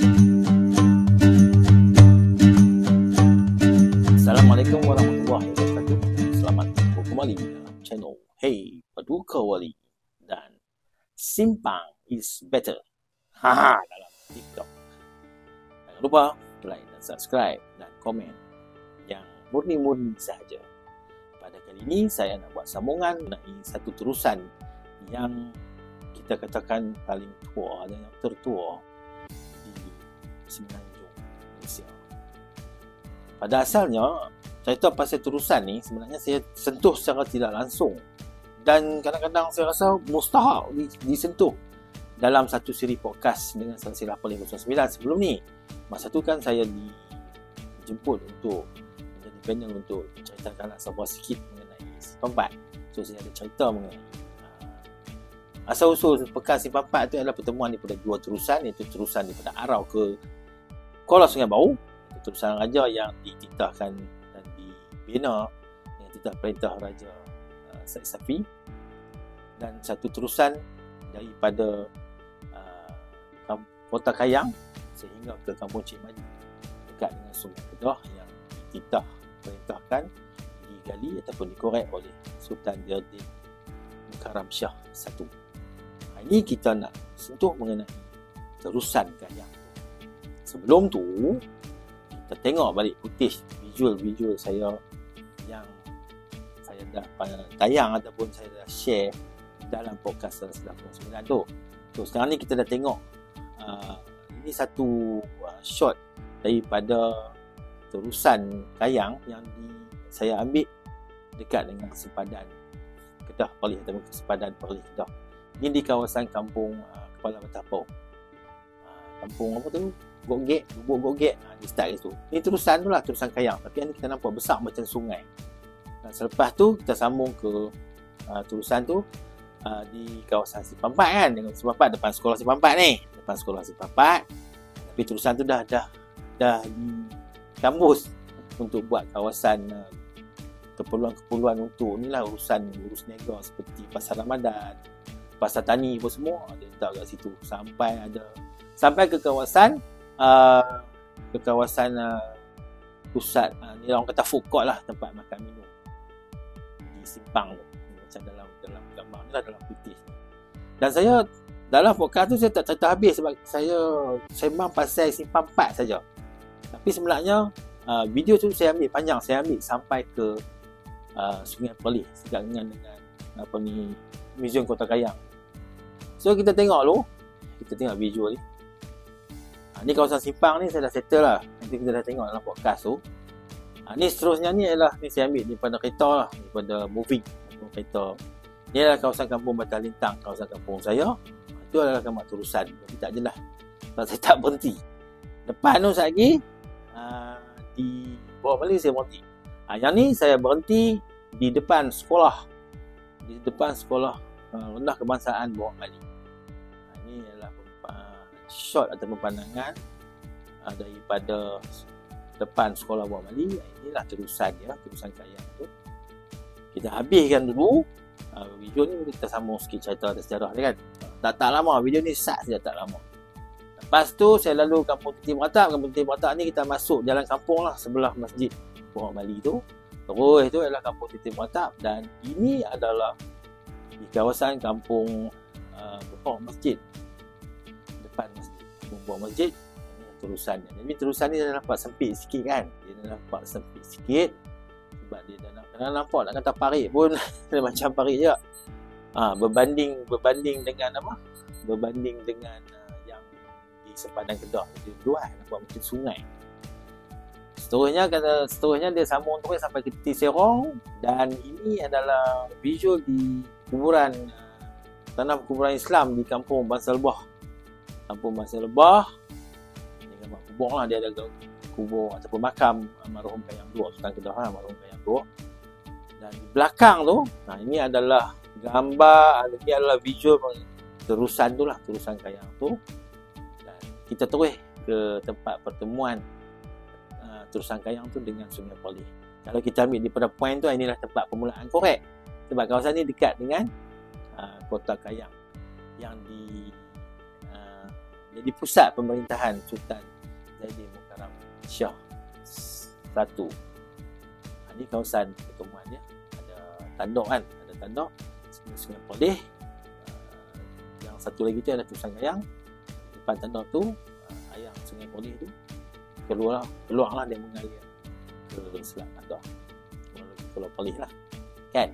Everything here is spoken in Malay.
Assalamualaikum warahmatullahi wabarakatuh. Selamat berjumpa kembali dalam channel Hey Paduka Wali dan Simpang is Better dalam TikTok. Jangan lupa like dan subscribe dan komen yang murni-murni sahaja. Pada kali ini saya nak buat sambungan mengenai satu terusan yang kita katakan paling tua dan yang tertua di Semenanjung Malaysia. Pada asalnya, cerita pasal terusan ni sebenarnya saya sentuh secara tidak langsung dan kadang-kadang saya rasa mustahak disentuh dalam satu siri podcast dengan Silsilah Poleh 09 sebelum ni. Masa tu kan saya dijemput untuk menjadi panel untuk menceritakan sebuah sikit mengenai Simpang 4. So saya ada cerita mengenai asal-usul pekan Simpang 4 tu adalah pertemuan daripada dua terusan, iaitu terusan daripada Arau ke Kuala Sungai Baru, terusan raja yang dititahkan dan dibina dengan titah perintah Raja Said Safi, dan satu terusan daripada Kota Kayang sehingga ke Kampung Cik Madi dekat dengan Sungai Kedah yang dititah perintahkan digali ataupun dikorek oleh Sultan Jardin Mukarram Shah I. Ini kita nak sentuh mengenai terusan Kayang. Sebelum tu kita tengok balik footage visual saya yang saya dah tayang ataupun saya dah share dalam podcast Silsilah Poleh 09 tu. So sekarang ni kita dah tengok ini satu shot daripada terusan Kayang yang saya ambil dekat dengan sempadan Kedah Perlis ataupun sempadan Perlis Kedah. Ini di kawasan kampung Kepala Batapau. Kampung apa tu? Gogek, Lubuk Gogek, di start itu. Ini terusan tu lah, terusan Kayang. Tapi ni kita nampak besar macam sungai. Dan selepas tu kita sambung ke terusan tu di kawasan Simpang 4 kan. Dengan Simpang 4 depan sekolah Simpang 4 ni. Depan sekolah Simpang 4. Tapi terusan tu dah dikambus untuk buat kawasan keperluan-keperluan untuk inilah urus niaga seperti Pasar Ramadan, Pasar Tani pun semua ada letak kat situ. Sampai ke kawasan pusat ni orang kata food court lah, tempat makan minum di Simpang tu, macam dalam gambar ni lah, dalam putih. Dan saya dalam podcast tu saya tak cerita habis sebab saya sembang pasal Simpang 4 saja. Tapi sebenarnya video tu saya ambil panjang, saya ambil sampai ke Sungai Perlis dekat dengan Museum Kota Kayang. So kita tengok video ni. Ni kawasan Simpang ni saya dah settle lah. Nanti kita dah tengok dalam podcast tu. Ni seterusnya ni adalah ni saya ambil daripada kereta lah, daripada moving kereta. Ni adalah kawasan kampung Batal Lintang, kawasan kampung saya. Itu adalah gambar terusan. Tapi tak jelas sebab saya tak berhenti. Depan tu lagi di bawah Mali saya berhenti. Yang ni saya berhenti di depan sekolah. Di depan sekolah rendah kebangsaan bawah Mali. Ini adalah shot ataupun pandangan daripada depan sekolah bawah Mali. Inilah terusan dia, terusan Kayang tu. Kita habiskan dulu video ni, kita sambung sikit cerita dan sejarah dia kan. Tak lama, video ni sat saja, tak lama. Lepas tu saya lalu Kampung Titi Beratap. Kampung Titi Beratap ni kita masuk jalan kampung lah, sebelah masjid bawah Mali tu. Terus itu adalah Kampung Titi Beratap, dan ini adalah di kawasan kampung bawah masjid, depan masjid, bawah masjid. Ini terusannya. Jadi terusan ni dah nampak sempit sikit kan. Dia dah nampak sempit sikit sebab dia dah nampak nak kata parit pun macam parit je. Berbanding dengan apa? Berbanding dengan yang di sempadan Kedah, dia luas, nampak macam sungai. Seterusnya dia sambung terus sampai ke Titi Serong, dan ini adalah visual di kuburan tanah kuburan Islam di Kampung Bangsa Lebah. Kampung Bangsa Lebah ni gambar kubur lah, dia ada kubur ataupun makam almarhum Kayang 2, Sultan Kedah lah, almarhum Kayang 2. Dan di belakang tu, ini adalah gambar, ini adalah visual terusan tu lah, terusan Kayang tu. Dan kita terus ke tempat pertemuan terusan Kayang tu dengan Sungai Perlis. Kalau kita ambil daripada point tu, inilah tempat permulaan korek. Sebab kawasan ni dekat dengan Kota Kayang yang jadi pusat pemerintahan Sultan Zainuddin Mukarram Shah I. Ini kawasan pertemuan dia. Ada tanduk kan, ada tanduk Sungai Poleh. Yang satu lagi tu ada Tusang Gayang. Depan tanduk tu ayam Sungai Poleh tu keluarlah dia mengalir ke Selat Tanduk, Pulau Poleh lah kan.